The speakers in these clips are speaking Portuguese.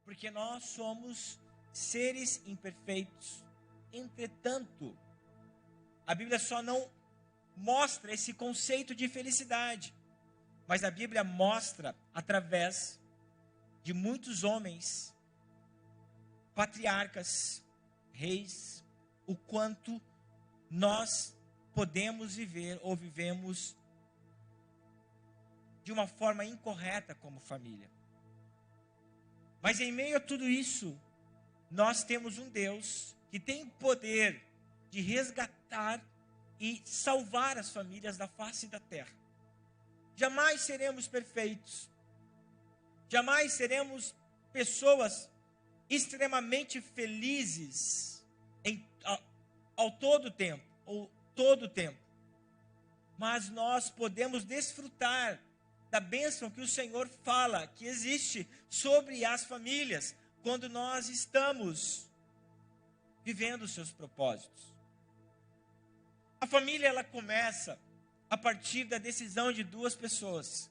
porque nós somos seres imperfeitos. Entretanto, a Bíblia só não mostra esse conceito de felicidade, mas a Bíblia mostra através de muitos homens, patriarcas, reis, o quanto nós podemos viver ou vivemos de uma forma incorreta como família. Mas em meio a tudo isso, nós temos um Deus que tem o poder de resgatar e salvar as famílias da face da terra. Jamais seremos perfeitos. Jamais seremos pessoas extremamente felizes ao todo tempo, ou todo tempo. Mas nós podemos desfrutar da bênção que o Senhor fala, que existe sobre as famílias, quando nós estamos vivendo os seus propósitos. A família, ela começa a partir da decisão de duas pessoas.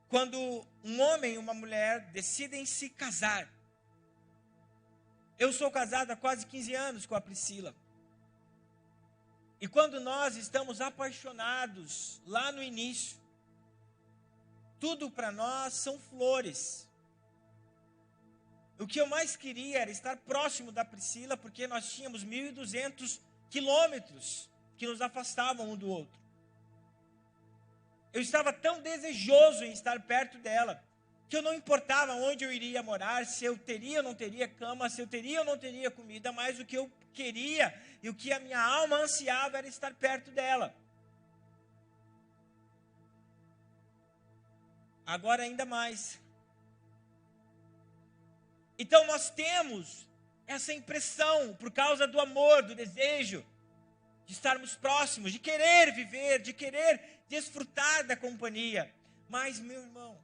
Quando um homem e uma mulher decidem se casar. Eu sou casado há quase 15 anos com a Priscila. E quando nós estamos apaixonados, lá no início, tudo para nós são flores. O que eu mais queria era estar próximo da Priscila, porque nós tínhamos 1.200 quilômetros que nos afastavam um do outro. Eu estava tão desejoso em estar perto dela, que eu não importava onde eu iria morar, se eu teria ou não teria cama, se eu teria ou não teria comida, mas o que eu queria e o que a minha alma ansiava era estar perto dela. Agora ainda mais. Então nós temos essa impressão, por causa do amor, do desejo, de estarmos próximos, de querer viver, de querer desfrutar da companhia. Mas, meu irmão,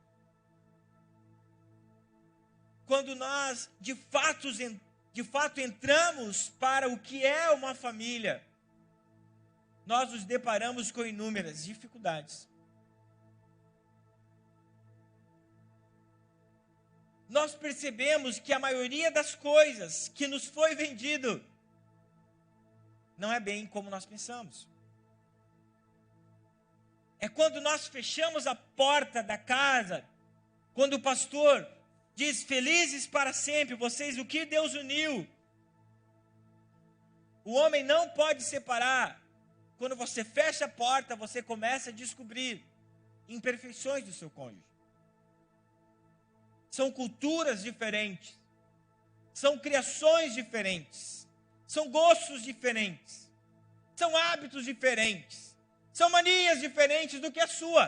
quando nós de fato entramos para o que é uma família, nós nos deparamos com inúmeras dificuldades. Nós percebemos que a maioria das coisas que nos foi vendido não é bem como nós pensamos. É quando nós fechamos a porta da casa, quando o pastor diz: felizes para sempre, vocês, o que Deus uniu, o homem não pode separar. Quando você fecha a porta, você começa a descobrir imperfeições do seu cônjuge. São culturas diferentes, são criações diferentes, são gostos diferentes, são hábitos diferentes, são manias diferentes do que a sua.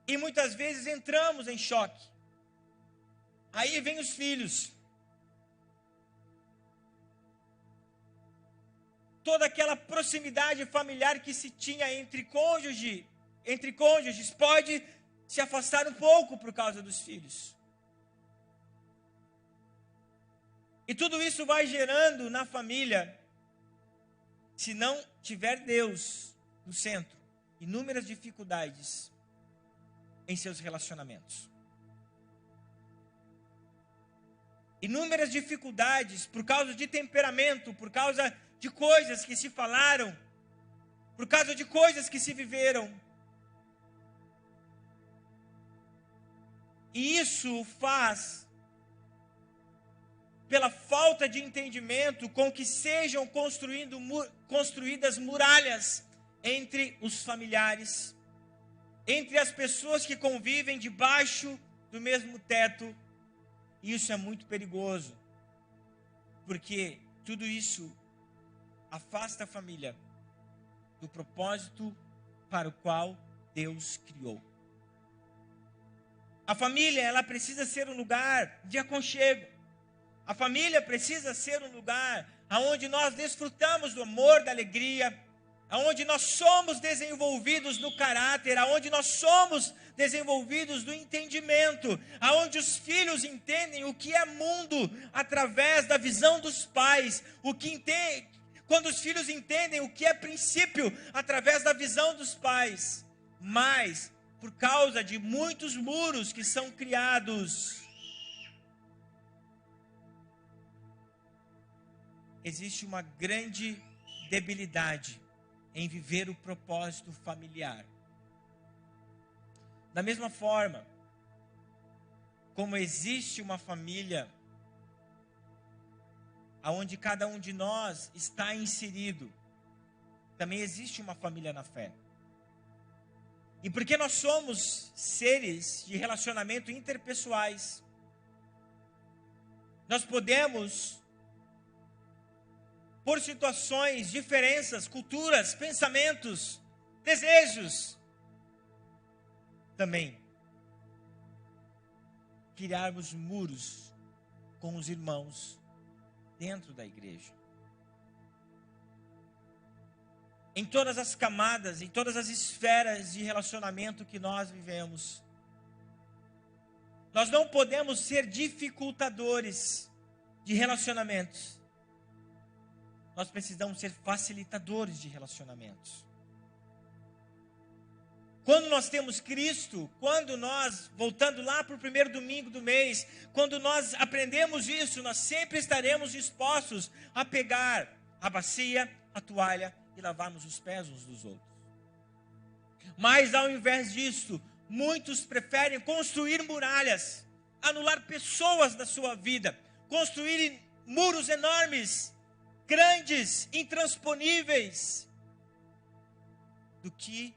E muitas vezes entramos em choque. Aí vem os filhos. Toda aquela proximidade familiar que se tinha entre cônjuges pode se afastar um pouco por causa dos filhos. E tudo isso vai gerando na família, se não tiver Deus no centro, inúmeras dificuldades em seus relacionamentos. Inúmeras dificuldades por causa de temperamento, por causa de coisas que se falaram, por causa de coisas que se viveram. E isso faz, pela falta de entendimento, com que sejam construídas muralhas entre os familiares, entre as pessoas que convivem debaixo do mesmo teto. E isso é muito perigoso, porque tudo isso afasta a família do propósito para o qual Deus criou. A família, ela precisa ser um lugar de aconchego. A família precisa ser um lugar onde nós desfrutamos do amor, da alegria, onde nós somos desenvolvidos no caráter, onde nós somos desenvolvidos no entendimento, onde os filhos entendem o que é mundo através da visão dos pais, quando os filhos entendem o que é princípio através da visão dos pais, mas por causa de muitos muros que são criados, existe uma grande debilidade em viver o propósito familiar. Da mesma forma, como existe uma família onde cada um de nós está inserido, também existe uma família na fé. E porque nós somos seres de relacionamento interpessoais, nós podemos, por situações, diferenças, culturas, pensamentos, desejos, também criarmos muros com os irmãos dentro da igreja. Em todas as camadas, em todas as esferas de relacionamento que nós vivemos, nós não podemos ser dificultadores de relacionamentos. Nós precisamos ser facilitadores de relacionamentos. Quando nós temos Cristo, quando nós, voltando lá para o primeiro domingo do mês, quando nós aprendemos isso, nós sempre estaremos dispostos a pegar a bacia, a toalha e lavarmos os pés uns dos outros. Mas ao invés disso, muitos preferem construir muralhas, anular pessoas da sua vida, construir muros enormes, grandes, intransponíveis, do que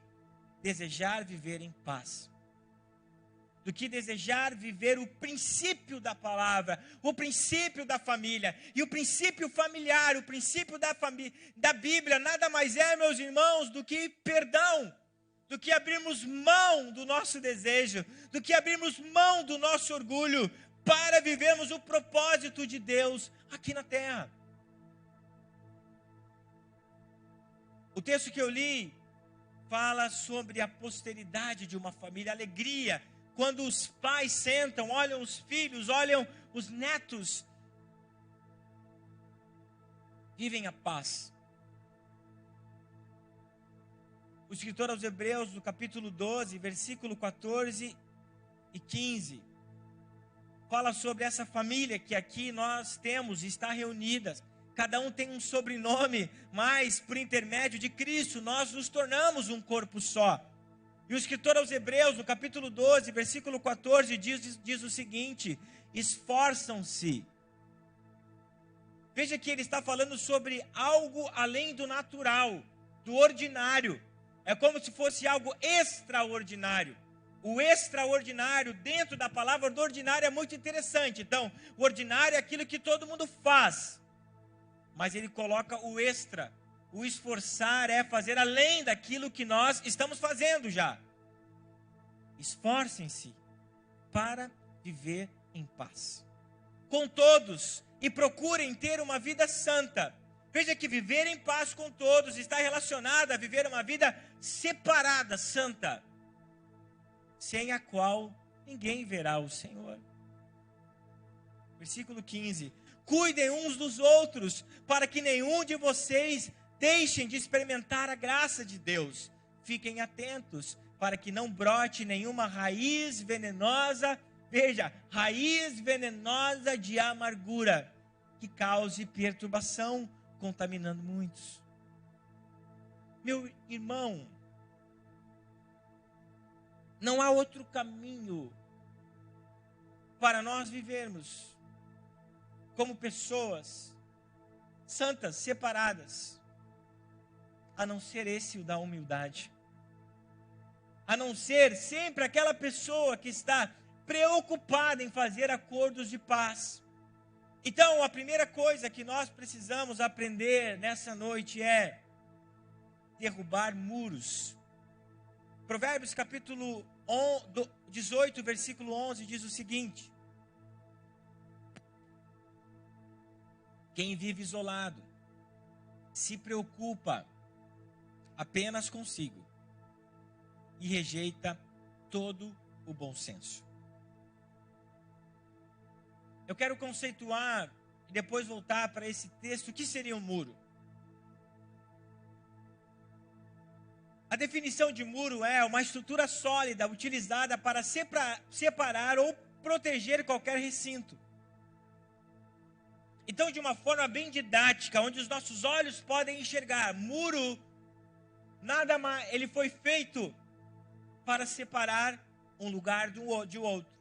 desejar viver em paz, do que desejar viver o princípio da palavra, o princípio da família, e o princípio familiar, o princípio da Bíblia, nada mais é, meus irmãos, do que perdão, do que abrirmos mão do nosso desejo, do que abrirmos mão do nosso orgulho, para vivermos o propósito de Deus aqui na terra. O texto que eu li fala sobre a posteridade de uma família, alegria, quando os pais sentam, olham os filhos, olham os netos, vivem a paz. O escritor aos Hebreus, no capítulo 12, versículo 14 e 15, fala sobre essa família que aqui nós temos, está reunida. Cada um tem um sobrenome, mas por intermédio de Cristo nós nos tornamos um corpo só. E o escritor aos Hebreus, no capítulo 12, versículo 14, diz o seguinte: esforçam-se. Veja que ele está falando sobre algo além do natural, do ordinário. É como se fosse algo extraordinário. O extraordinário, dentro da palavra do ordinário, é muito interessante. Então, o ordinário é aquilo que todo mundo faz. Mas ele coloca o extra. O esforçar é fazer além daquilo que nós estamos fazendo já. Esforcem-se para viver em paz com todos e procurem ter uma vida santa. Veja que viver em paz com todos está relacionado a viver uma vida separada, santa, sem a qual ninguém verá o Senhor. Versículo 15. Cuidem uns dos outros, para que nenhum de vocês deixem de experimentar a graça de Deus. Fiquem atentos, para que não brote nenhuma raiz venenosa, veja, raiz venenosa de amargura, que cause perturbação, contaminando muitos. Meu irmão, não há outro caminho para nós vivermos como pessoas santas, separadas, a não ser esse o da humildade, a não ser sempre aquela pessoa que está preocupada em fazer acordos de paz. Então, a primeira coisa que nós precisamos aprender nessa noite é derrubar muros. Provérbios capítulo 18, versículo 11 diz o seguinte: quem vive isolado se preocupa apenas consigo e rejeita todo o bom senso. Eu quero conceituar e depois voltar para esse texto. O que seria um muro? A definição de muro é uma estrutura sólida utilizada para separar ou proteger qualquer recinto. Então, de uma forma bem didática, onde os nossos olhos podem enxergar, muro, nada mais, ele foi feito para separar um lugar de outro,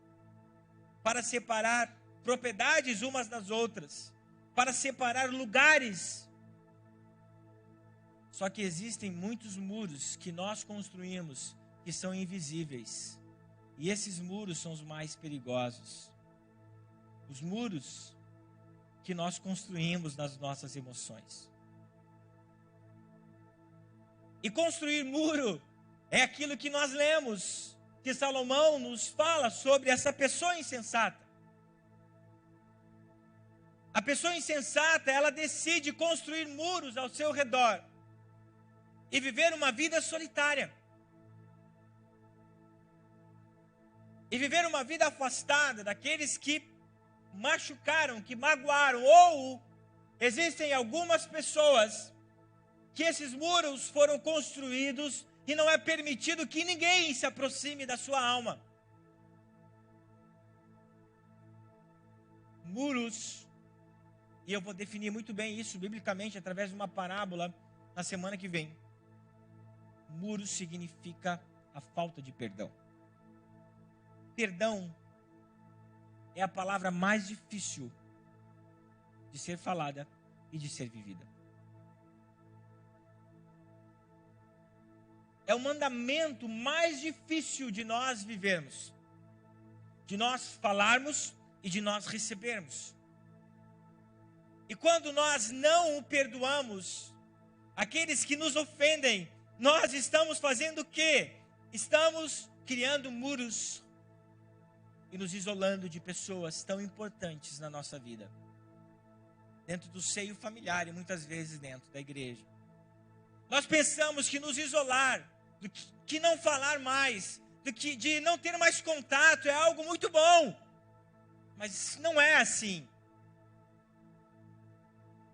para separar propriedades umas das outras, para separar lugares. Só que existem muitos muros que nós construímos que são invisíveis. E esses muros são os mais perigosos. Os muros que nós construímos nas nossas emoções. E construir muro é aquilo que nós lemos, que Salomão nos fala sobre essa pessoa insensata. A pessoa insensata, ela decide construir muros ao seu redor e viver uma vida solitária. E viver uma vida afastada daqueles que machucaram, que magoaram. Ou existem algumas pessoas que esses muros foram construídos e não é permitido que ninguém se aproxime da sua alma. Muros, e eu vou definir muito bem isso biblicamente através de uma parábola na semana que vem. Muros significa a falta de perdão. Perdão é a palavra mais difícil de ser falada e de ser vivida. É o mandamento mais difícil de nós vivermos, de nós falarmos e de nós recebermos. E quando nós não perdoamos aqueles que nos ofendem, nós estamos fazendo o quê? Estamos criando muros e nos isolando de pessoas tão importantes na nossa vida. Dentro do seio familiar e muitas vezes dentro da igreja. Nós pensamos que nos isolar, que não falar mais, de não ter mais contato é algo muito bom. Mas não é assim.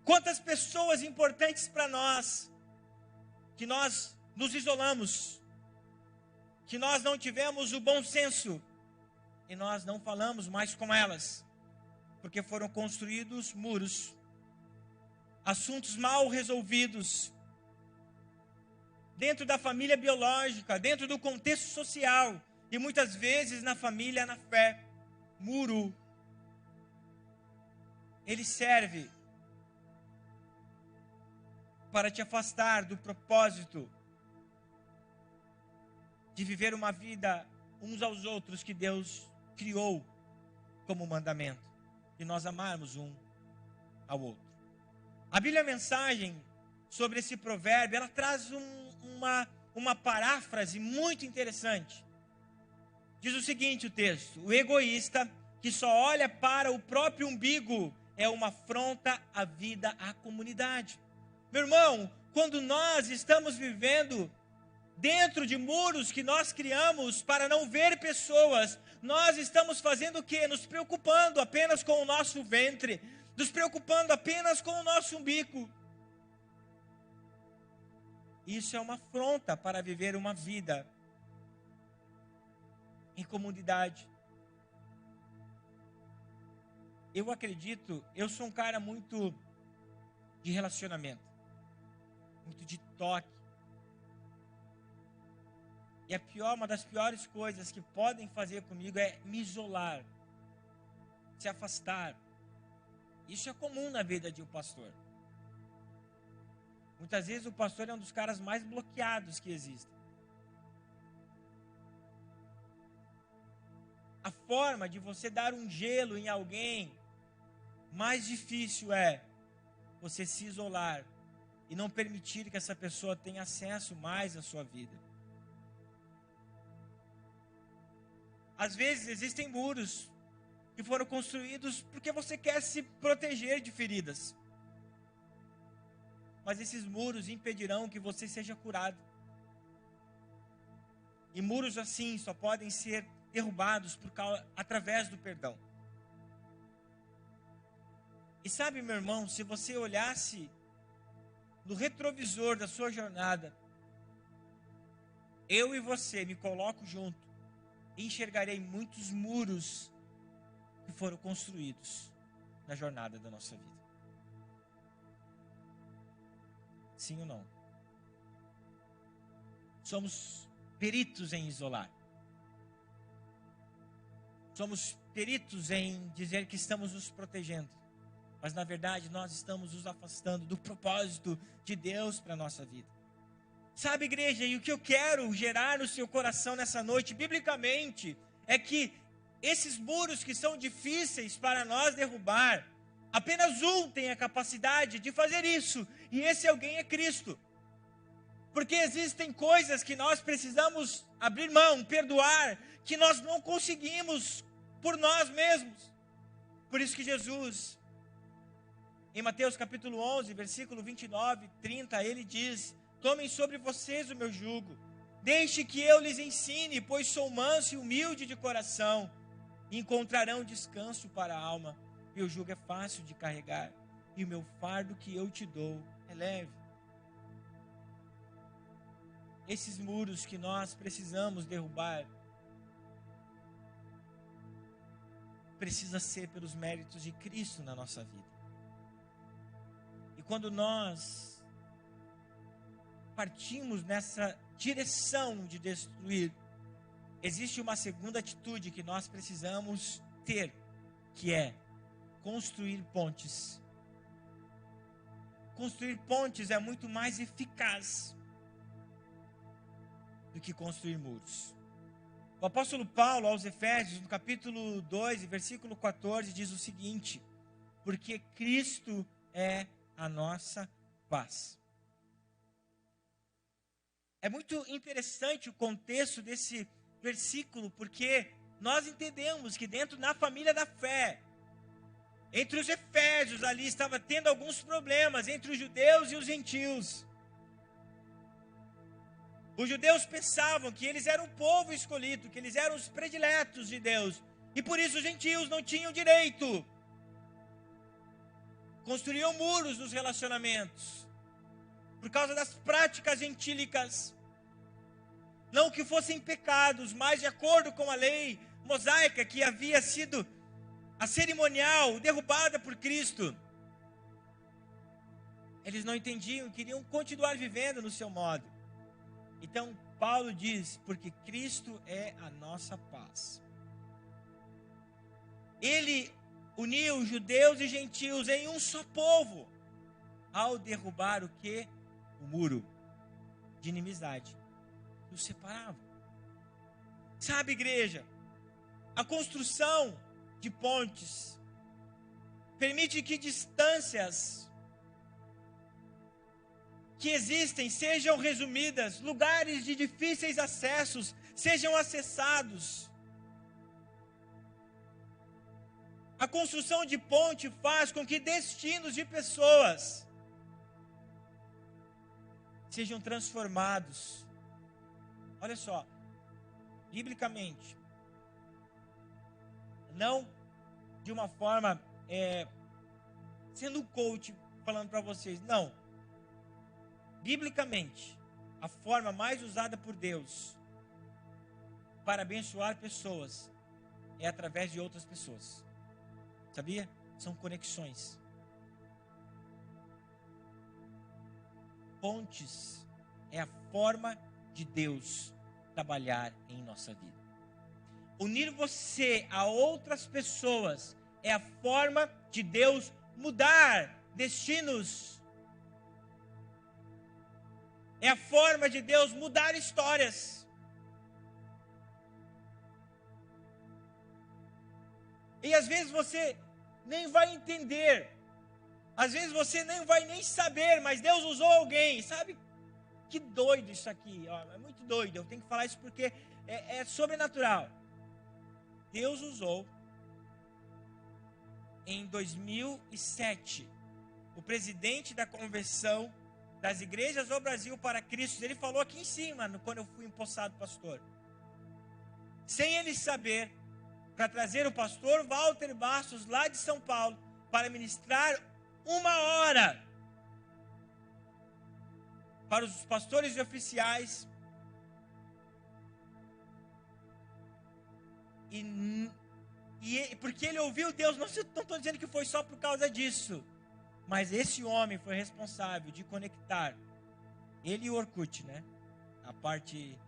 Quantas pessoas importantes para nós, que nós nos isolamos, que nós não tivemos o bom senso, e nós não falamos mais com elas, porque foram construídos muros, assuntos mal resolvidos, dentro da família biológica, dentro do contexto social, e muitas vezes na família, na fé. Muro, ele serve para te afastar do propósito de viver uma vida uns aos outros que Deus criou como mandamento, de nós amarmos um ao outro. A Bíblia Mensagem, sobre esse provérbio, ela traz uma paráfrase muito interessante. Diz o seguinte o texto: o egoísta que só olha para o próprio umbigo é uma afronta à vida, à comunidade. Meu irmão, quando nós estamos vivendo dentro de muros que nós criamos para não ver pessoas, nós estamos fazendo o quê? Nos preocupando apenas com o nosso ventre, nos preocupando apenas com o nosso umbigo. Isso é uma afronta para viver uma vida em comunidade. Eu acredito, eu sou um cara muito de relacionamento, muito de toque. E uma das piores coisas que podem fazer comigo é me isolar, se afastar. Isso é comum na vida de um pastor. Muitas vezes o pastor é um dos caras mais bloqueados que existem. A forma de você dar um gelo em alguém, mais difícil é você se isolar e não permitir que essa pessoa tenha acesso mais à sua vida. Às vezes existem muros que foram construídos porque você quer se proteger de feridas. Mas esses muros impedirão que você seja curado. E muros assim só podem ser derrubados através do perdão. E sabe, meu irmão, se você olhasse no retrovisor da sua jornada, eu e você, me coloco junto, enxergarei muitos muros que foram construídos na jornada da nossa vida. Sim ou não? Somos peritos em isolar. Somos peritos em dizer que estamos nos protegendo. Mas, na verdade, nós estamos nos afastando do propósito de Deus para a nossa vida. Sabe, igreja, e o que eu quero gerar no seu coração nessa noite, biblicamente, é que esses muros que são difíceis para nós derrubar, apenas um tem a capacidade de fazer isso, e esse alguém é Cristo. Porque existem coisas que nós precisamos abrir mão, perdoar, que nós não conseguimos por nós mesmos. Por isso que Jesus, em Mateus capítulo 11, versículo 29, 30, ele diz: tomem sobre vocês o meu jugo, deixe que eu lhes ensine, pois sou manso e humilde de coração, e encontrarão descanso para a alma. Meu jugo é fácil de carregar, e o meu fardo que eu te dou é leve. Esses muros que nós precisamos derrubar, precisa ser pelos méritos de Cristo na nossa vida. E quando nós partimos nessa direção de destruir, existe uma segunda atitude que nós precisamos ter, que é construir pontes. Construir pontes é muito mais eficaz do que construir muros. O apóstolo Paulo, aos Efésios, no capítulo 2, versículo 14, diz o seguinte: porque Cristo é a nossa paz. É muito interessante o contexto desse versículo, porque nós entendemos que dentro da família da fé, entre os efésios ali estava tendo alguns problemas, entre os judeus e os gentios. Os judeus pensavam que eles eram o povo escolhido, que eles eram os prediletos de Deus, e por isso os gentios não tinham direito. Construíam muros nos relacionamentos, por causa das práticas gentílicas. Não que fossem pecados, mas de acordo com a lei mosaica, que havia sido a cerimonial derrubada por Cristo. Eles não entendiam, queriam continuar vivendo no seu modo. Então, Paulo diz, porque Cristo é a nossa paz. Ele uniu judeus e gentios em um só povo, ao derrubar o quê? O muro de inimizade que os separava. Sabe, igreja, a construção de pontes permite que distâncias que existem sejam resumidas, lugares de difíceis acessos sejam acessados. A construção de ponte faz com que destinos de pessoas sejam transformados. Olha só, biblicamente, não de uma forma sendo um coach falando para vocês, não. Biblicamente, a forma mais usada por Deus para abençoar pessoas é através de outras pessoas. Sabia? São conexões. Pontes é a forma de Deus trabalhar em nossa vida. Unir você a outras pessoas é a forma de Deus mudar destinos. É a forma de Deus mudar histórias. E às vezes você nem vai entender. Às vezes você nem vai nem saber, mas Deus usou alguém. Sabe que doido isso aqui? Ó, é muito doido. Eu tenho que falar isso porque é sobrenatural. Deus usou em 2007 o presidente da conversão das igrejas do Brasil para Cristo. Ele falou aqui em cima, quando eu fui empossado pastor. Sem ele saber, para trazer o pastor Walter Bastos, lá de São Paulo, para ministrar 1 hora para os pastores e oficiais porque ele ouviu Deus, não estou dizendo que foi só por causa disso, mas esse homem foi responsável de conectar ele e o Orkut, né? A parte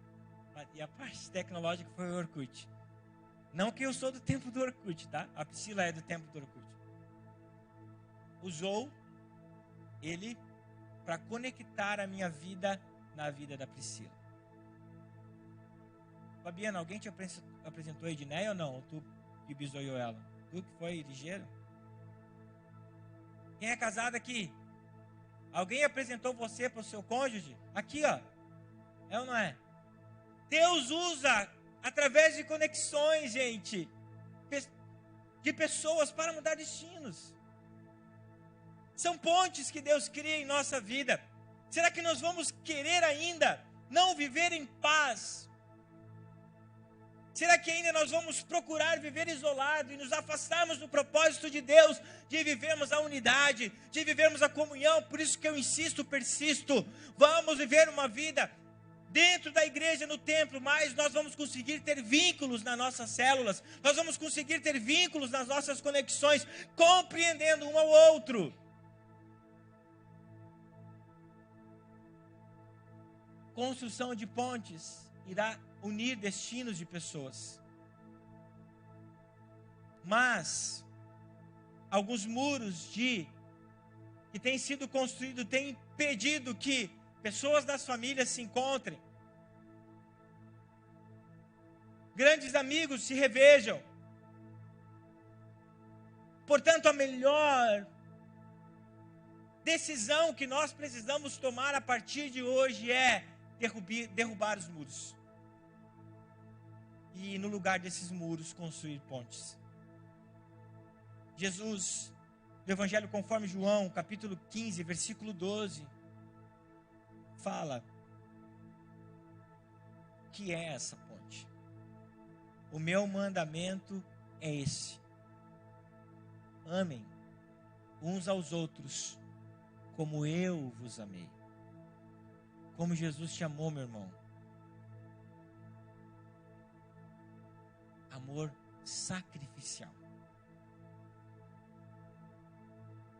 tecnológica foi o Orkut. Não que eu sou do tempo do Orkut, tá? A Priscila é do tempo do Orkut. Usou ele para conectar a minha vida na vida da Priscila. Fabiana, alguém te apresentou a Edneia ou não? Ou tu que bisoiou ela? Tu que foi ligeiro? Quem é casado aqui? Alguém apresentou você para o seu cônjuge? Aqui, ó. É ou não é? Deus usa através de conexões, gente, de pessoas para mudar destinos. São pontes que Deus cria em nossa vida. Será que nós vamos querer ainda não viver em paz? Será que ainda nós vamos procurar viver isolado e nos afastarmos do propósito de Deus, de vivermos a unidade, de vivermos a comunhão? Por isso que eu insisto, persisto. Vamos viver uma vida dentro da igreja, no templo, mas nós vamos conseguir ter vínculos nas nossas células, nós vamos conseguir ter vínculos nas nossas conexões, compreendendo um ao outro. Construção de pontes irá unir destinos de pessoas. Mas alguns muros que têm sido construídos têm impedido que pessoas das famílias se encontrem. Grandes amigos se revejam. Portanto, a melhor decisão que nós precisamos tomar a partir de hoje é derrubar os muros. E no lugar desses muros, construir pontes. Jesus, no Evangelho conforme João, capítulo 15, versículo 12, fala o que é essa ponte. O meu mandamento é esse: amem uns aos outros como eu vos amei. Como Jesus te amou, meu irmão. Amor sacrificial.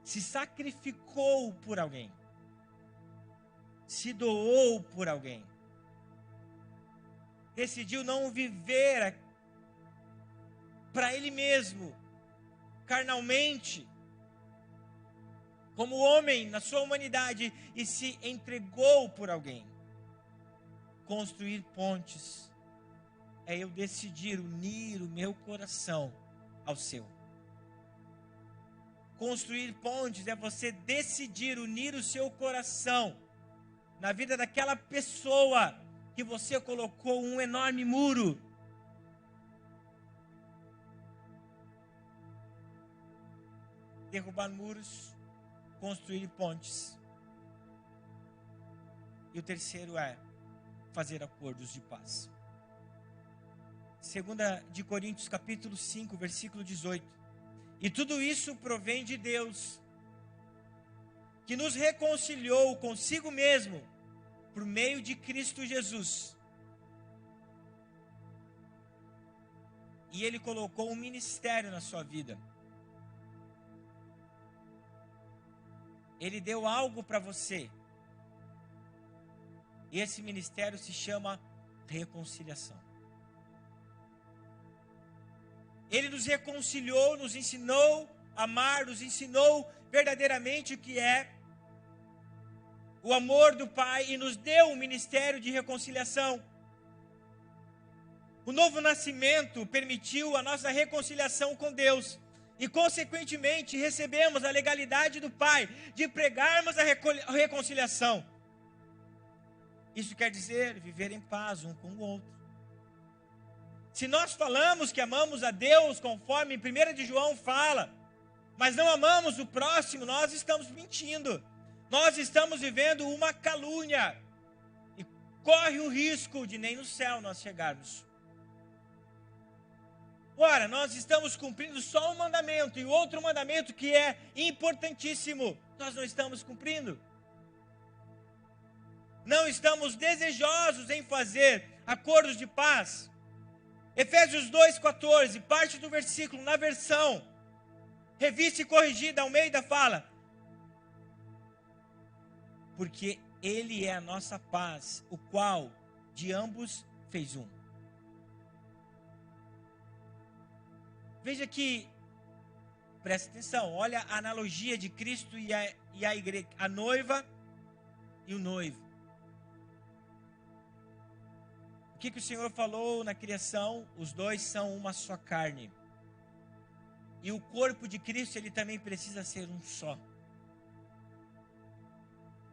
Se sacrificou por alguém. Se doou por alguém. Decidiu não viver para ele mesmo, carnalmente, como homem na sua humanidade, e se entregou por alguém. Construir pontes é eu decidir unir o meu coração ao seu. Construir pontes é você decidir unir o seu coração na vida daquela pessoa que você colocou um enorme muro. Derrubar muros, construir pontes. E o terceiro é fazer acordos de paz. 2 Coríntios capítulo 5, versículo 18. E tudo isso provém de Deus, que nos reconciliou consigo mesmo por meio de Cristo Jesus. E Ele colocou um ministério na sua vida. Ele deu algo para você. E esse ministério se chama reconciliação. Ele nos reconciliou, nos ensinou a amar, nos ensinou verdadeiramente o que é o amor do Pai e nos deu um ministério de reconciliação. O novo nascimento permitiu a nossa reconciliação com Deus e, consequentemente, recebemos a legalidade do Pai de pregarmos a reconciliação. Isso quer dizer viver em paz um com o outro. Se nós falamos que amamos a Deus, conforme 1 de João fala, mas não amamos o próximo, nós estamos mentindo. Nós estamos vivendo uma calúnia. E corre o risco de nem no céu nós chegarmos. Ora, nós estamos cumprindo só um mandamento, e o outro mandamento que é importantíssimo, nós não estamos cumprindo. Não estamos desejosos em fazer acordos de paz. Efésios 2,14, parte do versículo, na versão revista e corrigida, Almeida fala: porque ele é a nossa paz, o qual de ambos fez um. Veja que, presta atenção, olha a analogia de Cristo e a igreja, a noiva e o noivo. O que o Senhor falou na criação? Os dois são uma só carne. E o corpo de Cristo, ele também precisa ser um só.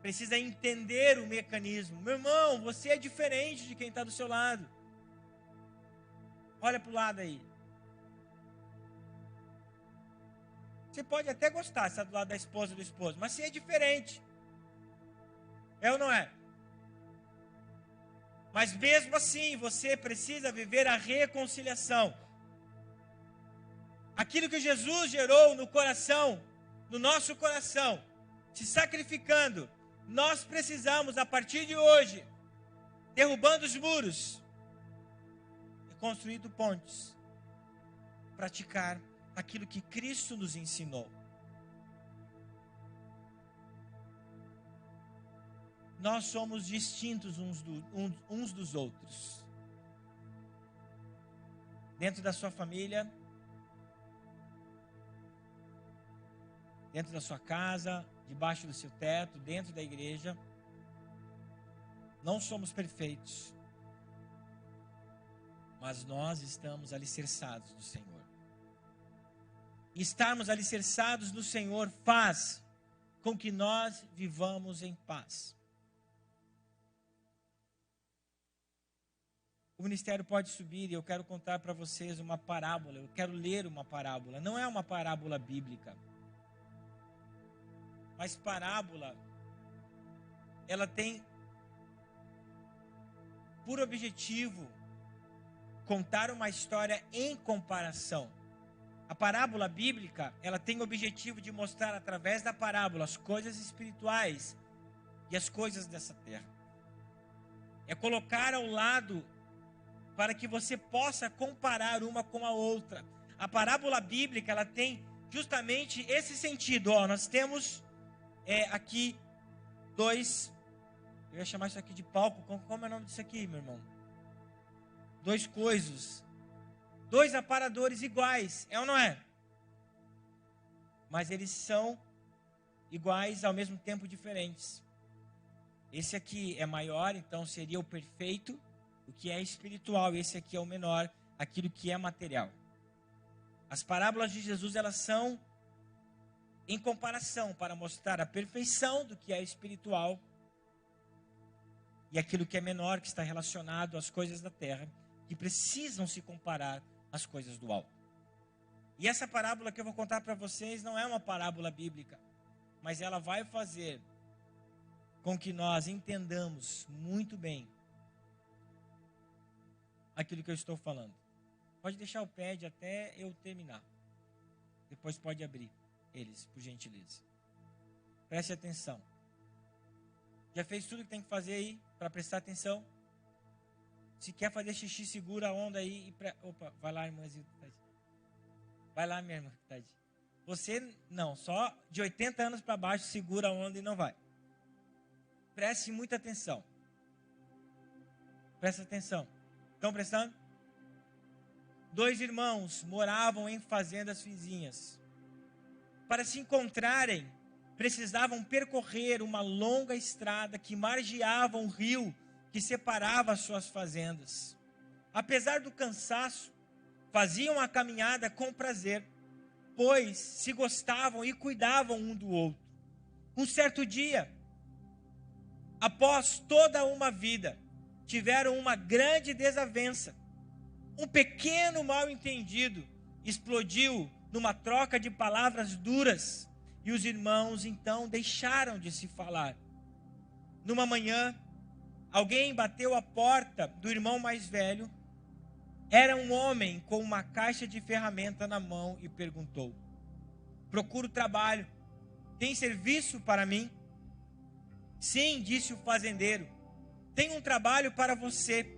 Precisa entender o mecanismo. Meu irmão, você é diferente de quem está do seu lado. Olha para o lado aí. Você pode até gostar, está do lado da esposa ou do esposo, mas você é diferente. É ou não é? Mas mesmo assim, você precisa viver a reconciliação. Aquilo que Jesus gerou no coração, no nosso coração, se sacrificando, nós precisamos, a partir de hoje, derrubando os muros e construindo pontes, praticar aquilo que Cristo nos ensinou. Nós somos distintos uns dos outros. Dentro da sua família, dentro da sua casa, debaixo do seu teto, dentro da igreja, não somos perfeitos, mas nós estamos alicerçados no Senhor. E estarmos alicerçados no Senhor faz com que nós vivamos em paz. O ministério pode subir e eu quero contar para vocês uma parábola, eu quero ler uma parábola, não é uma parábola bíblica, mas parábola, ela tem por objetivo contar uma história em comparação. A parábola bíblica, ela tem o objetivo de mostrar através da parábola as coisas espirituais e as coisas dessa terra. É colocar ao lado para que você possa comparar uma com a outra. A parábola bíblica, ela tem justamente esse sentido. Nós temos aqui dois, eu ia chamar isso aqui de palco, como é o nome disso aqui, meu irmão? Dois coisos. Dois aparadores iguais, é ou não é? Mas eles são iguais, ao mesmo tempo diferentes. Esse aqui é maior, então seria o perfeito, o que é espiritual. Esse aqui é o menor, aquilo que é material. As parábolas de Jesus, elas são em comparação, para mostrar a perfeição do que é espiritual e aquilo que é menor, que está relacionado às coisas da terra, que precisam se comparar às coisas do alto. E essa parábola que eu vou contar para vocês não é uma parábola bíblica, mas ela vai fazer com que nós entendamos muito bem aquilo que eu estou falando. Pode deixar o pad até eu terminar. Depois pode abrir eles, por gentileza. Preste atenção. Já fez tudo que tem que fazer aí para prestar atenção? Se quer fazer xixi, segura a onda aí. Opa, vai lá, irmãzinha. Vai lá, minha irmã. Você não, só de 80 anos para baixo segura a onda e não vai. Preste muita atenção. Presta atenção. Estão prestando? 2 irmãos moravam em fazendas vizinhas. Para se encontrarem, precisavam percorrer uma longa estrada que margeava um rio que separava as suas fazendas. Apesar do cansaço, faziam a caminhada com prazer, pois se gostavam e cuidavam um do outro. Um certo dia, após toda uma vida, tiveram uma grande desavença. Um pequeno mal-entendido explodiu numa troca de palavras duras, e os irmãos então deixaram de se falar. Numa manhã, alguém bateu a porta do irmão mais velho. Era um homem com uma caixa de ferramenta na mão e perguntou: procuro trabalho, tem serviço para mim? Sim, disse o fazendeiro, tem um trabalho para você.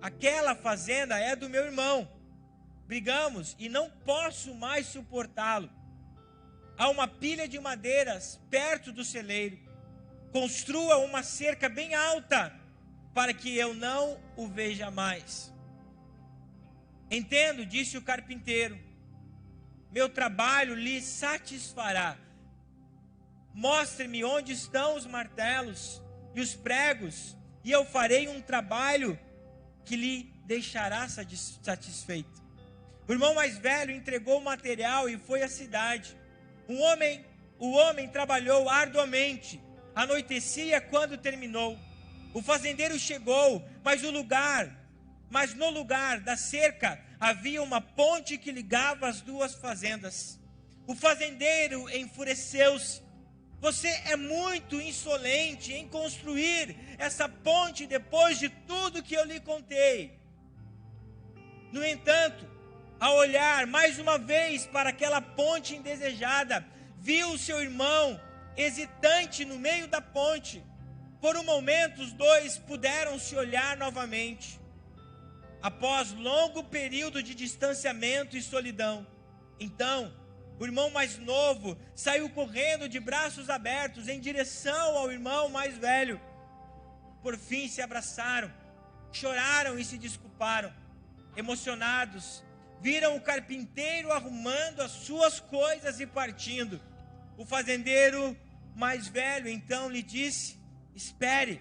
aquela fazenda é do meu irmão. Brigamos e não posso mais suportá-lo. Há uma pilha de madeiras perto do celeiro. Construa uma cerca bem alta, para que eu não o veja mais. Entendo, disse o carpinteiro. Meu trabalho lhe satisfará. Mostre-me onde estão os martelos e os pregos, e eu farei um trabalho que lhe deixará satisfeito. O irmão mais velho entregou o material e foi à cidade. O homem trabalhou arduamente. Anoitecia quando terminou. O fazendeiro chegou, mas no lugar da cerca havia uma ponte que ligava as duas fazendas. O fazendeiro enfureceu-se. Você é muito insolente em construir essa ponte depois de tudo que eu lhe contei. No entanto, ao olhar mais uma vez para aquela ponte indesejada, viu seu irmão hesitante no meio da ponte. Por um momento, os dois puderam se olhar novamente. Após longo período de distanciamento e solidão, então, o irmão mais novo saiu correndo de braços abertos em direção ao irmão mais velho. Por fim se abraçaram, choraram e se desculparam. Emocionados, viram o carpinteiro arrumando as suas coisas e partindo. O fazendeiro mais velho então lhe disse: espere,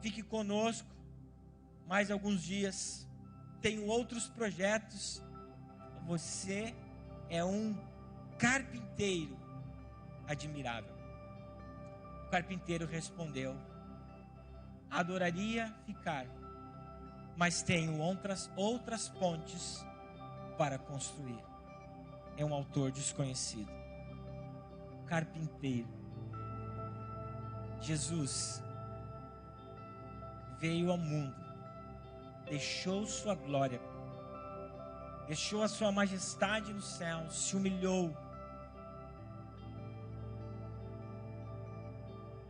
fique conosco mais alguns dias. Tenho outros projetos. Você é um carpinteiro admirável. O carpinteiro respondeu: adoraria ficar, mas tenho outras pontes para construir. É um autor desconhecido. Carpinteiro. Jesus veio ao mundo, deixou sua glória, deixou a sua majestade no céu, se humilhou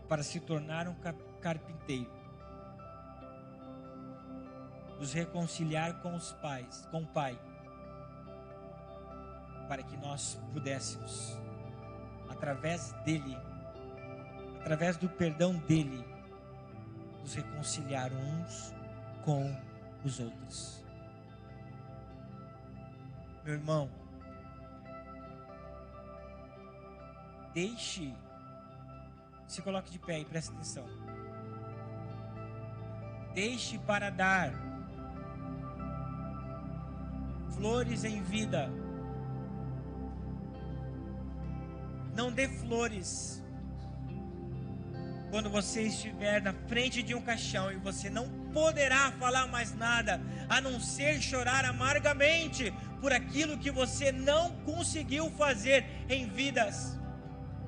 para se tornar um carpinteiro, nos reconciliar com os pais, com o Pai, para que nós pudéssemos, através dele, através do perdão dele, nos reconciliar uns com os outros. Meu irmão, se coloque de pé e preste atenção. Deixe para dar flores em vida. Não dê flores quando você estiver na frente de um caixão e você não poderá falar mais nada, a não ser chorar amargamente por aquilo que você não conseguiu fazer em vidas.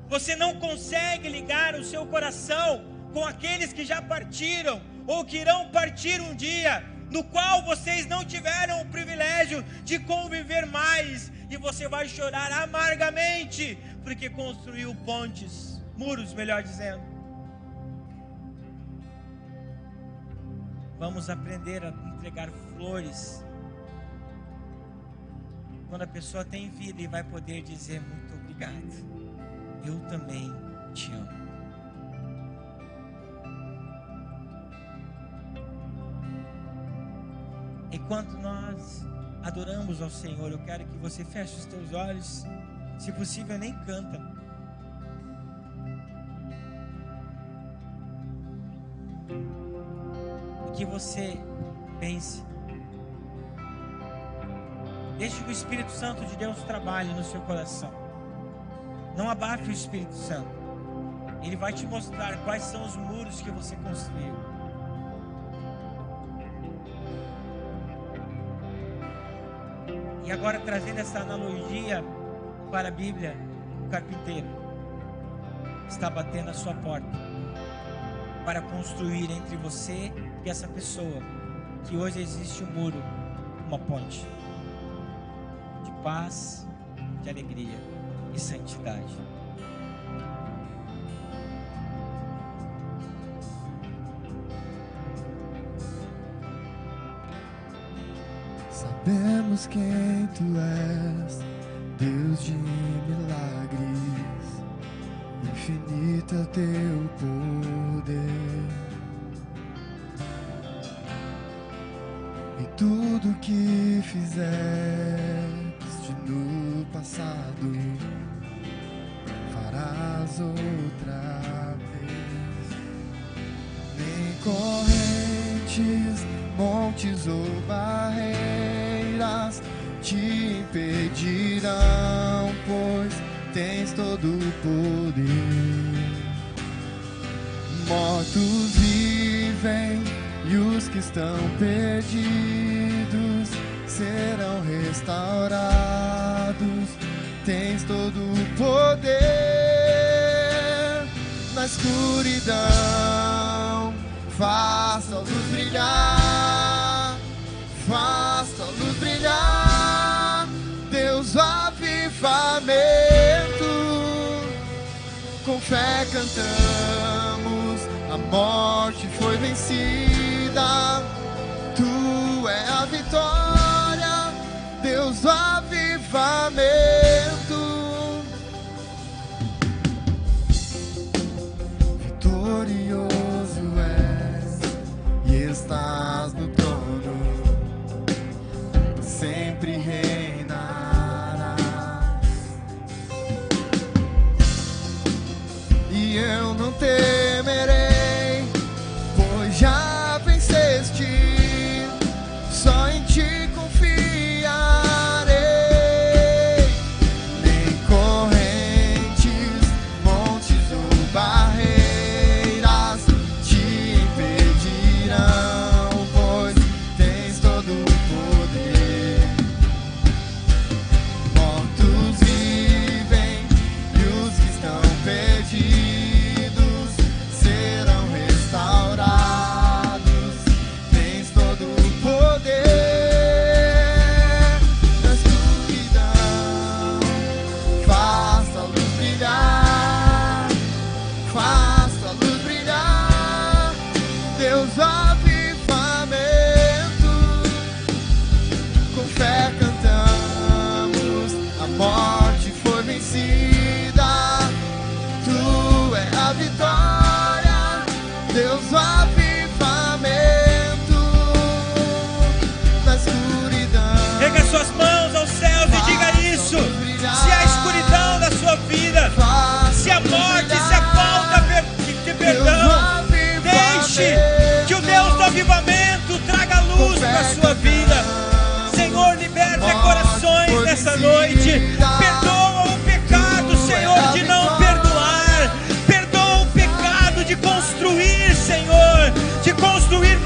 Você não consegue ligar o seu coração com aqueles que já partiram ou que irão partir um dia, no qual vocês não tiveram o privilégio de conviver mais, e você vai chorar amargamente porque construiu muros, melhor dizendo. Vamos aprender a entregar flores quando a pessoa tem vida e vai poder dizer muito obrigado. Eu também te amo. Enquanto nós adoramos ao Senhor, eu quero que você feche os teus olhos, se possível nem canta. E que você pense. Deixe que o Espírito Santo de Deus trabalhe no seu coração. Não abafe o Espírito Santo. Ele vai te mostrar quais são os muros que você construiu. E agora, trazendo essa analogia para a Bíblia, o carpinteiro está batendo a sua porta para construir entre você e essa pessoa que hoje existe um muro, uma ponte de paz, de alegria e santidade. Sabemos quem tu és, Deus de milagres, infinito é o teu poder. E tudo que fizeste no passado, farás outra vez. Nem correntes, montes ou barreiras te impedirão, pois tens todo o poder. Mortos vivem e os que estão perdidos serão restaurados. Tens todo o poder. Na escuridão, faça a luz brilhar, faça a luz brilhar. Deus, avivamento, com fé cantamos, a morte foi vencida, tu é a vitória. Deus, avivamento, vitorioso és e estás no trono, sempre reinarás. E eu não temerei, pois já venceste, só em ti confiarei. Nem correntes, montes ou barreiras te impedirão, pois tens todo o poder. Mortos vivem e os que estão perdidos serão restaurados. Tens todo o poder. Na escuridão, faça a luz brilhar, faça a luz brilhar. Deus, avivamento, com fé cantamos, a morte foi vencida, tu é a vitória. Deus, avivamento, na escuridão. Erga suas mãos aos céus e diga isso. Se a escuridão da sua vida, se a morte, se a falta de perdão, deixe que o Deus do avivamento traga luz para a sua vida. Senhor, liberta corações nessa noite. Perdoa o pecado, Senhor, de não perdoar. Perdoa o pecado de construir, Senhor, de construir